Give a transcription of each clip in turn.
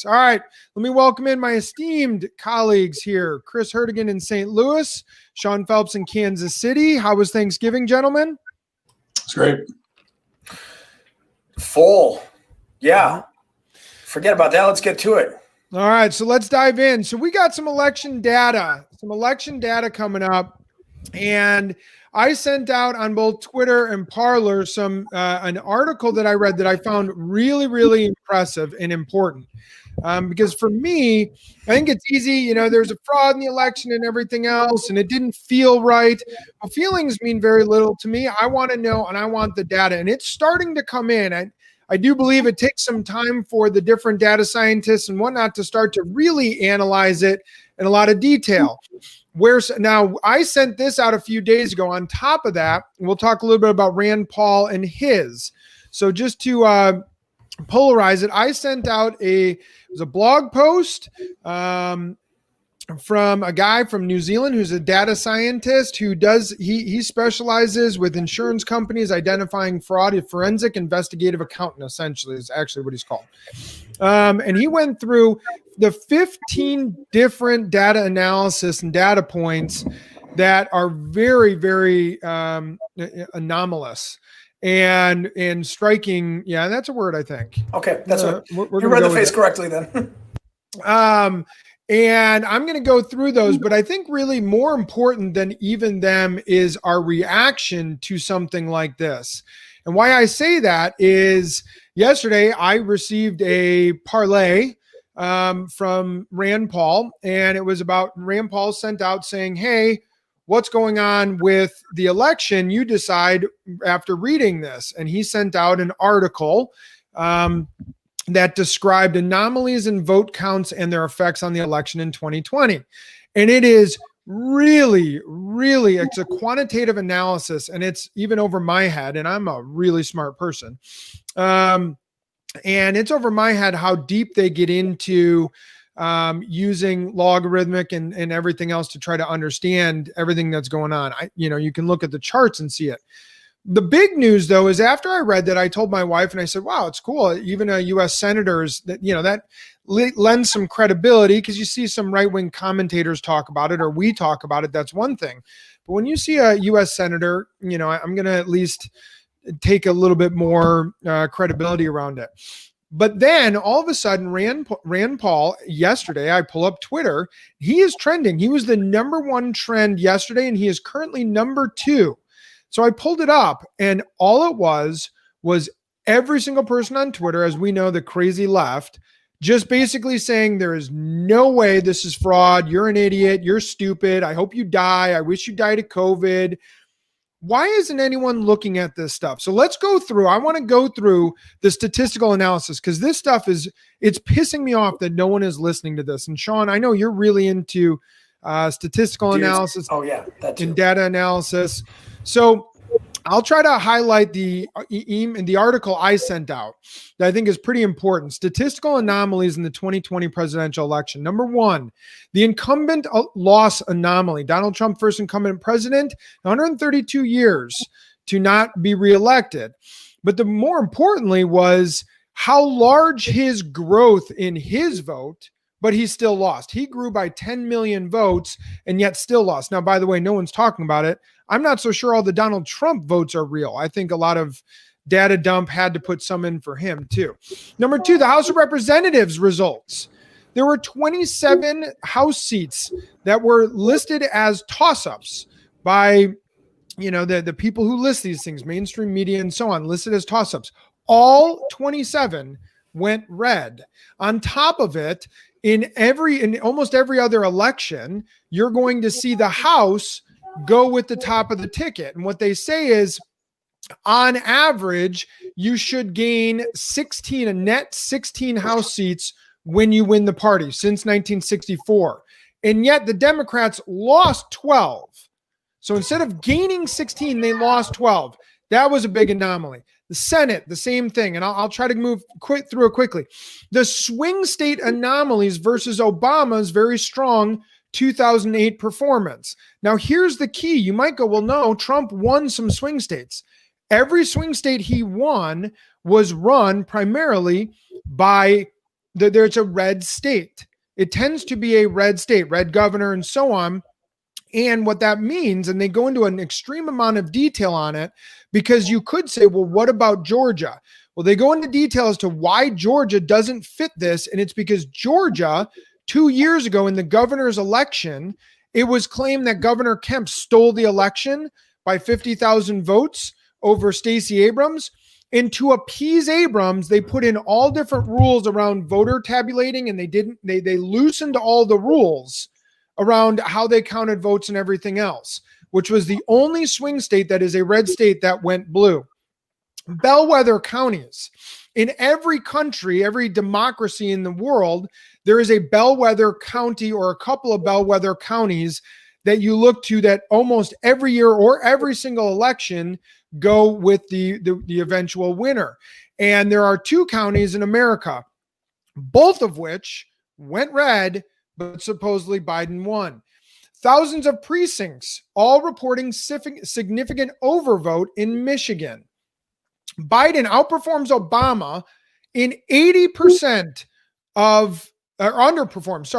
All right, let me welcome in my esteemed colleagues here. Chris Herdigan in St. Louis, Sean Phelps in Kansas City. How was Thanksgiving, gentlemen? It's great. Full. Yeah. Forget about that. Let's get to it. All right, so let's dive in. So we got some election data coming up. And I sent out on both Twitter and Parler an article that I read that I found really, really impressive and important. Because for me, I think it's easy, there's a fraud in the election and everything else, and it didn't feel right. Well, feelings mean very little to me. I want to know, and I want the data, and it's starting to come in. I do believe it takes some time for the different data scientists and whatnot to start to really analyze it in a lot of detail. Now, I sent this out a few days ago. On top of that, we'll talk a little bit about Rand Paul and his. So just to polarize it, I sent out it was a blog post from a guy from New Zealand who's a data scientist who he specializes with insurance companies identifying fraud. A forensic investigative accountant, essentially, is actually what he's called. And he went through the 15 different data analysis and data points that are very, very anomalous and striking. Yeah, that's a word, I think. Okay, that's you read the face correctly then. And I'm going to go through those, but I think really more important than even them is our reaction to something like this. And why I say that is yesterday I received a parlay from Rand Paul, and it was about Rand Paul sent out saying, hey, what's going on with the election? You decide after reading this. And he sent out an article that described anomalies in vote counts and their effects on the election in 2020. And it is really, really, it's a quantitative analysis, and it's even over my head, and I'm a really smart person. And it's over my head how deep they get into using logarithmic and everything else to try to understand everything that's going on. You can look at the charts and see it. The big news, though, is after I read that, I told my wife and I said, wow, it's cool. Even a U.S. senators that lends some credibility, because you see some right-wing commentators talk about it, or we talk about it. That's one thing. But when you see a U.S. senator, I'm going to at least take a little bit more credibility around it. But then all of a sudden, Rand Paul, yesterday, I pull up Twitter, he is trending. He was the number one trend yesterday, and he is currently number 2. So I pulled it up, and all it was every single person on Twitter, as we know, the crazy left, just basically saying there is no way this is fraud. You're an idiot. You're stupid. I hope you die. I wish you died of COVID. Why isn't anyone looking at this stuff? So let's go through. I want to go through the statistical analysis, because this stuff it's pissing me off that no one is listening to this. And Sean, I know you're really into statistical analysis. Oh yeah, that too. And data analysis. So I'll try to highlight the article I sent out that I think is pretty important. Statistical anomalies in the 2020 presidential election. Number 1, the incumbent loss anomaly. Donald Trump, first incumbent president, 132 years to not be reelected. But the more importantly was how large his growth in his vote, but he still lost. He grew by 10 million votes and yet still lost. Now, by the way, no one's talking about it. I'm not so sure all the Donald Trump votes are real. I think a lot of data dump had to put some in for him too. Number 2, the House of Representatives results. There were 27 House seats that were listed as toss-ups by, the people who list these things, mainstream media and so on, listed as toss-ups. All 27 went red. On top of it, in almost every other election, you're going to see the House go with the top of the ticket. And what they say is, on average, you should gain a net 16 House seats when you win the party since 1964. And yet the Democrats lost 12. So instead of gaining 16, they lost 12. That was a big anomaly. The Senate, the same thing. And I'll try to move through it quickly. The swing state anomalies versus Obama's very strong 2008 performance. Now, here's the key. You might go, well, no, Trump won some swing states. Every swing state he won was run primarily by there's a red state. It tends to be a red state, red governor, and so on. And what that means, and they go into an extreme amount of detail on it, because you could say, well, what about Georgia? Well, they go into detail as to why Georgia doesn't fit this. And it's because Georgia, 2 years ago in the governor's election, it was claimed that Governor Kemp stole the election by 50,000 votes over Stacey Abrams. And to appease Abrams, they put in all different rules around voter tabulating, and they loosened all the rules around how they counted votes and everything else, which was the only swing state that is a red state that went blue. Bellwether counties. In every country, every democracy in the world, there is a bellwether county or a couple of bellwether counties that you look to that almost every year or every single election go with the eventual winner. And there are 2 counties in America, both of which went red, but supposedly Biden won. Thousands of precincts, all reporting significant overvote in Michigan. Biden outperforms Obama in 80% of, or underperforms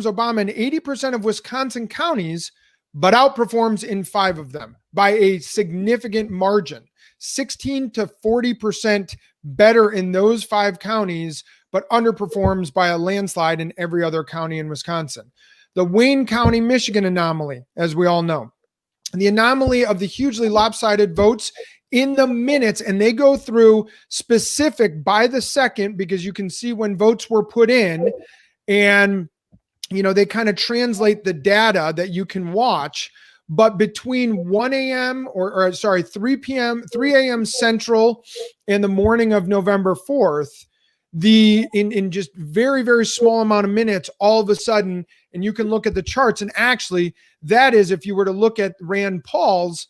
Obama in 80% of Wisconsin counties, but outperforms in 5 of them by a significant margin, 16 to 40% better in those 5 counties, but underperforms by a landslide in every other county in Wisconsin. The Wayne County, Michigan anomaly, as we all know, the anomaly of the hugely lopsided votes in the minutes, and they go through specific by the second, because you can see when votes were put in, and they kind of translate the data that you can watch. But between 1 a.m. or 3 p.m., 3 a.m. Central in the morning of November 4th, in just very, very small amount of minutes, all of a sudden, and you can look at the charts, and actually that is, if you were to look at Rand Paul's,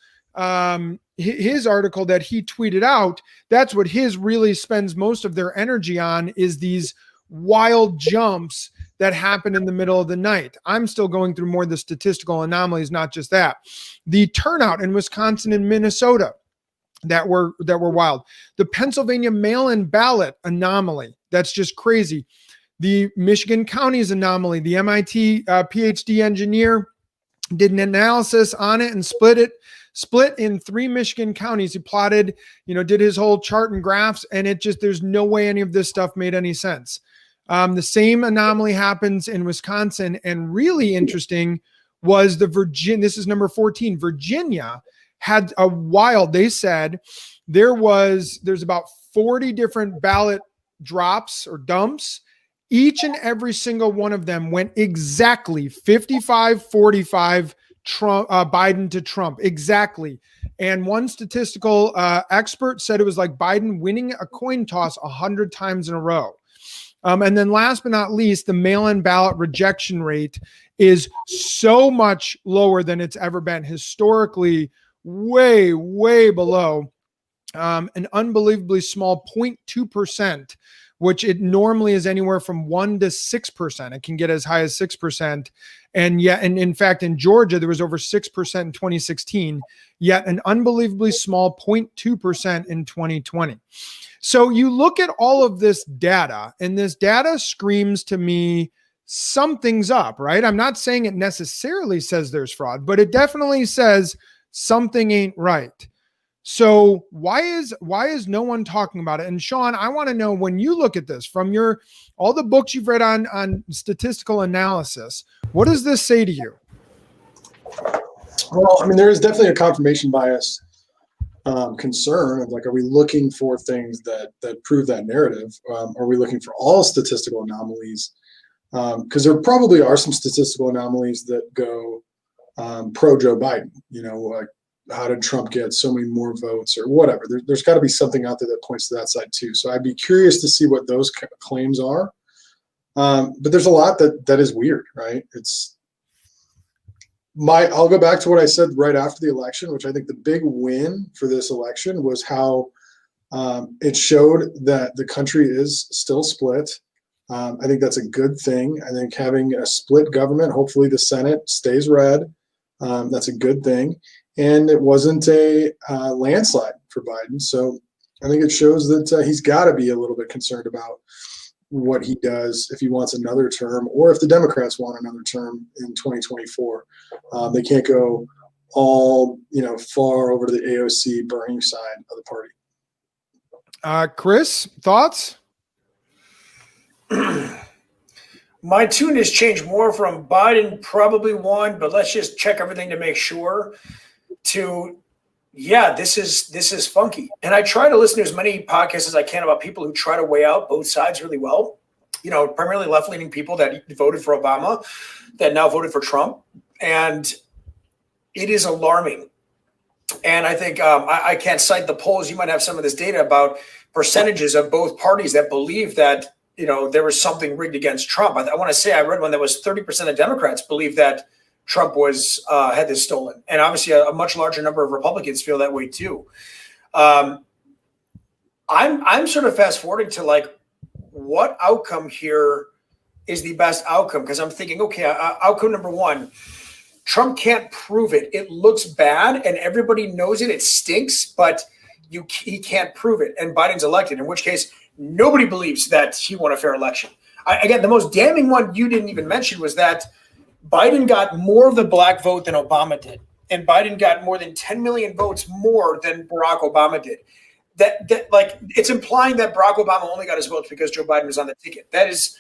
his article that he tweeted out, that's what his really spends most of their energy on, is these wild jumps that happen in the middle of the night. I'm still going through more of the statistical anomalies, not just that. The turnout in Wisconsin and Minnesota that were wild. The Pennsylvania mail-in ballot anomaly, that's just crazy. The Michigan counties anomaly, the MIT PhD engineer did an analysis on it and split in 3 Michigan counties. He plotted, did his whole chart and graphs, and there's no way any of this stuff made any sense. The same anomaly happens in Wisconsin, and really interesting was this is number 14. Virginia had a wild, they said there's about 40 different ballot drops or dumps. Each and every single one of them went exactly 55-45 Trump, Biden to Trump, exactly. And one statistical expert said it was like Biden winning a coin toss 100 times in a row. And then last but not least, the mail-in ballot rejection rate is so much lower than it's ever been, historically way, way below an unbelievably small 0.2%, which it normally is anywhere from 1% to 6%. It can get as high as 6%. And yet, and in fact, in Georgia, there was over 6% in 2016, yet an unbelievably small 0.2% in 2020. So you look at all of this data, and this data screams to me something's up, right? I'm not saying it necessarily says there's fraud, but it definitely says something ain't right. So why is no one talking about it? And Sean, I want to know, when you look at this from all the books you've read on statistical analysis, what does this say to you? Well, I mean, there is definitely a confirmation bias concern of, like, are we looking for things that prove that narrative? Are we looking for all statistical anomalies? Because there probably are some statistical anomalies that go pro Joe Biden, like, how did Trump get so many more votes or whatever? There's got to be something out there that points to that side too. So I'd be curious to see what those claims are. But there's a lot that is weird, right? I'll go back to what I said right after the election, which I think the big win for this election was how it showed that the country is still split. I think that's a good thing. I think having a split government, hopefully the Senate stays red. That's a good thing. And it wasn't a landslide for Biden. So I think it shows that he's got to be a little bit concerned about what he does if he wants another term, or if the Democrats want another term in 2024. They can't go all far over to the AOC Bernie side of the party. Chris, thoughts? My tune has changed more from Biden probably won, but let's just check everything to make sure, to this is funky. And I try to listen to as many podcasts as I can about people who try to weigh out both sides really well. Primarily left-leaning people that voted for Obama, that now voted for Trump. And it is alarming. And I think I can't cite the polls. You might have some of this data about percentages of both parties that believe that, there was something rigged against Trump. I want to say I read one that was 30% of Democrats believe that Trump had this stolen. And obviously a much larger number of Republicans feel that way too. I'm sort of fast forwarding to what outcome here is the best outcome? Because I'm thinking, okay, outcome number one, Trump can't prove it. It looks bad and everybody knows it. It stinks, but he can't prove it. And Biden's elected, in which case nobody believes that he won a fair election. Again, the most damning one you didn't even mention was that Biden got more of the black vote than Obama did. And Biden got more than 10 million votes more than Barack Obama did. That it's implying that Barack Obama only got his votes because Joe Biden was on the ticket. That is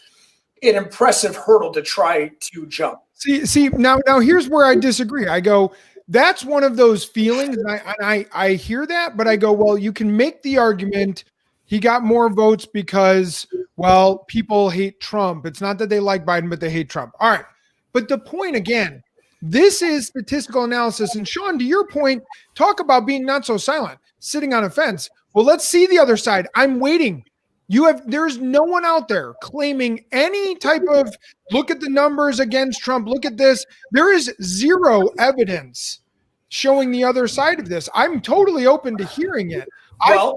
an impressive hurdle to try to jump. See now here's where I disagree. I go, that's one of those feelings, and I hear that, but I go, well, you can make the argument he got more votes because, well, people hate Trump. It's not that they like Biden, but they hate Trump. All right. But the point, again, this is statistical analysis. And Sean, to your point, talk about being not so silent, sitting on a fence. Well, let's see the other side. I'm waiting. There's no one out there claiming any type of look at the numbers against Trump. Look at this. There is zero evidence showing the other side of this. I'm totally open to hearing it. I have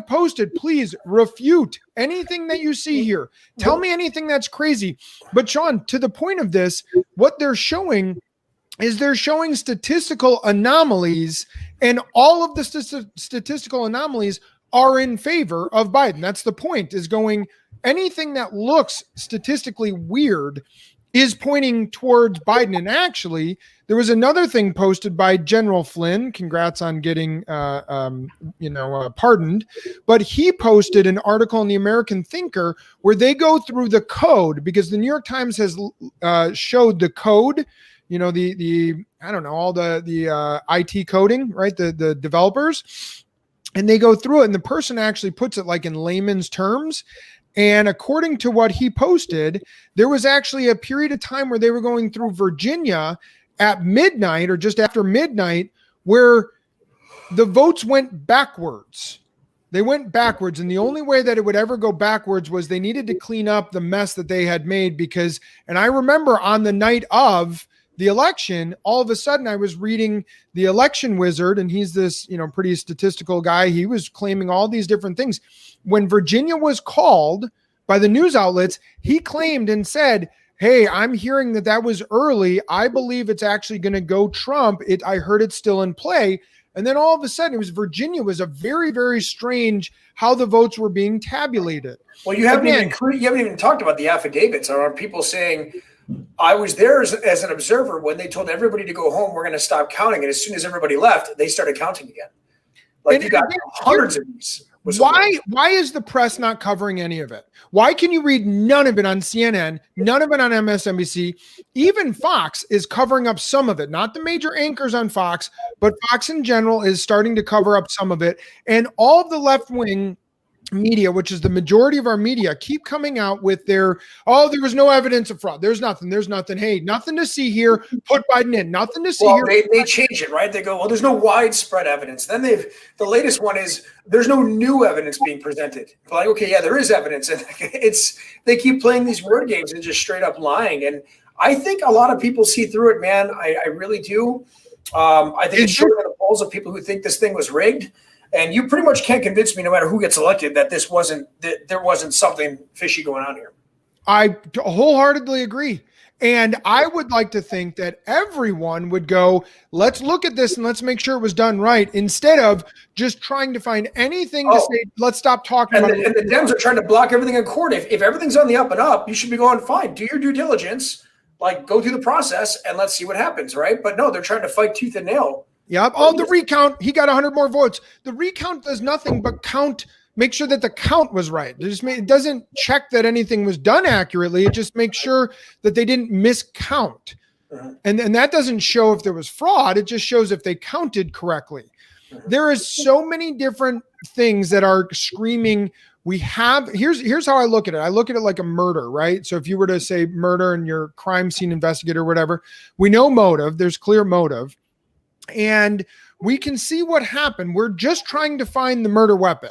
posted, please refute anything that you see here. Tell me anything that's crazy. But Sean, to the point of this, what they're showing is they're showing statistical anomalies, and all of the statistical anomalies are in favor of Biden. That's the point, is going anything that looks statistically weird is pointing towards Biden. And actually, there was another thing posted by General Flynn. Congrats on getting, pardoned. But he posted an article in the American Thinker where they go through the code, because the New York Times has showed the code. All the IT coding, right? The developers, and they go through it, and the person actually puts it in layman's terms. And according to what he posted, there was actually a period of time where they were going through Virginia at midnight or just after midnight where the votes went backwards. They went backwards. And the only way that it would ever go backwards was they needed to clean up the mess that they had made and I remember on the night of the election, all of a sudden I was reading the Election Wizard, and he's this, pretty statistical guy. He was claiming all these different things. When Virginia was called by the news outlets, he claimed and said, hey, I'm hearing that was early. I believe it's actually going to go Trump. I heard it's still in play. And then all of a sudden Virginia was a very, very strange how the votes were being tabulated. Well, you haven't even talked about the affidavits. Are people saying, I was there as an observer when they told everybody to go home, we're going to stop counting. And as soon as everybody left, they started counting again. You got hundreds of these. Why is the press not covering any of it? Why can you read none of it on CNN, none of it on MSNBC? Even Fox is covering up some of it, not the major anchors on Fox, but Fox in general is starting to cover up some of it. And all of the left-wing media, which is the majority of our media, keep coming out with there was no evidence of fraud. There's nothing. Hey, nothing to see here. Put Biden in. Nothing to see here. They change it, right? They go, well, there's no widespread evidence. Then the latest one is there's no new evidence being presented. Okay, yeah, there is evidence. And they keep playing these word games and just straight up lying. And I think a lot of people see through it, man. I really do. I think it's showing the polls of people who think this thing was rigged. And you pretty much can't convince me, no matter who gets elected, that there wasn't something fishy going on here. I wholeheartedly agree. And I would like to think that everyone would go, let's look at this and let's make sure it was done right, instead of just trying to find anything to say, let's stop talking about it. And the Dems are trying to block everything in court. If everything's on the up and up, you should be going, fine, do your due diligence, like go through the process and let's see what happens, right? But no, they're trying to fight tooth and nail. Yep. Oh, the recount, he got 100 more votes. The recount does nothing but make sure that the count was right. It doesn't check that anything was done accurately. It just makes sure that they didn't miscount. And that doesn't show if there was fraud. It just shows if they counted correctly. There is so many different things that are screaming. Here's how I look at it. I look at it like a murder, right? So if you were to say murder and you're a crime scene investigator or whatever, we know motive. There's clear motive. And we can see what happened. We're just trying to find the murder weapon.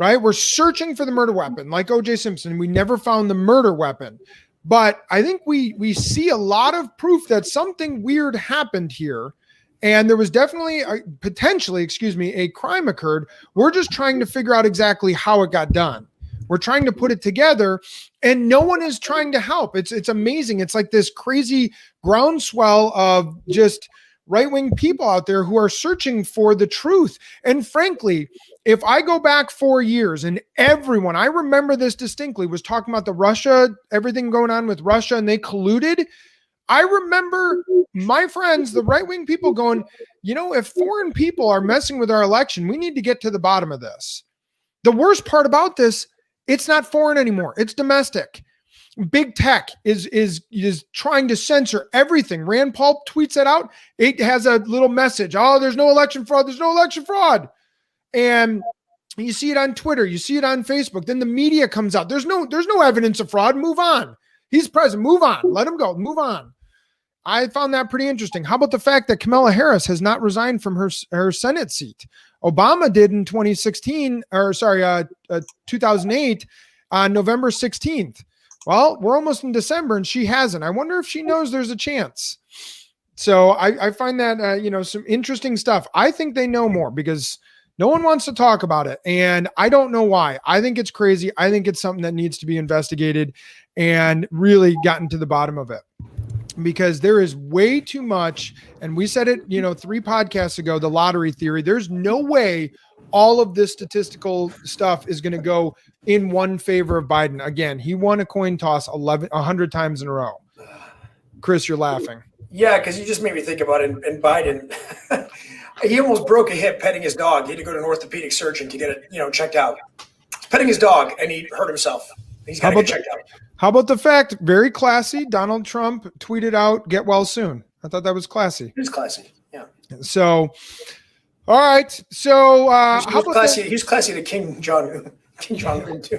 Right? We're searching for the murder weapon, like O.J. Simpson. We never found the murder weapon. But I think we see a lot of proof that something weird happened here. And there was definitely, potentially, a crime occurred. We're just trying to figure out exactly how it got done. We're trying to put it together, and no one is trying to help. It's amazing. It's like this crazy groundswell of just right-wing people out there who are searching for the truth. And frankly, if I go back 4 years and everyone, I remember this distinctly, was talking about everything going on with Russia, and they colluded. I remember my friends, the right-wing people, going, if foreign people are messing with our election, we need to get to the bottom of this. The worst part about this, it's not foreign anymore. It's domestic. Big tech is trying to censor everything. Rand Paul tweets that out. It has a little message. Oh, there's no election fraud. There's no election fraud. And you see it on Twitter. You see it on Facebook. Then the media comes out. There's no evidence of fraud. Move on. He's president. Move on. Let him go. Move on. I found that pretty interesting. How about the fact that Kamala Harris has not resigned from her Senate seat? Obama did in 2008 on November 16th. Well, we're almost in December and she hasn't. I wonder if she knows there's a chance. So I find that, some interesting stuff. I think they know more because no one wants to talk about it. And I don't know why. I think it's crazy. I think it's something that needs to be investigated and really gotten to the bottom of it, because there is way too much. And we said it, 3 podcasts ago, the lottery theory. There's no way all of this statistical stuff is going to go in one favor of Biden. Again, he won a coin toss 100 times in a row. Chris, you're laughing. Yeah, because you just made me think about it. And Biden, he almost broke a hip petting his dog. He had to go to an orthopedic surgeon to get it, checked out. He's petting his dog, and he hurt himself. He's got to get checked out. How about the fact, very classy, Donald Trump tweeted out, "Get well soon." I thought that was classy. It was classy, yeah. So, all right. So, he was classy to King Jong-un too.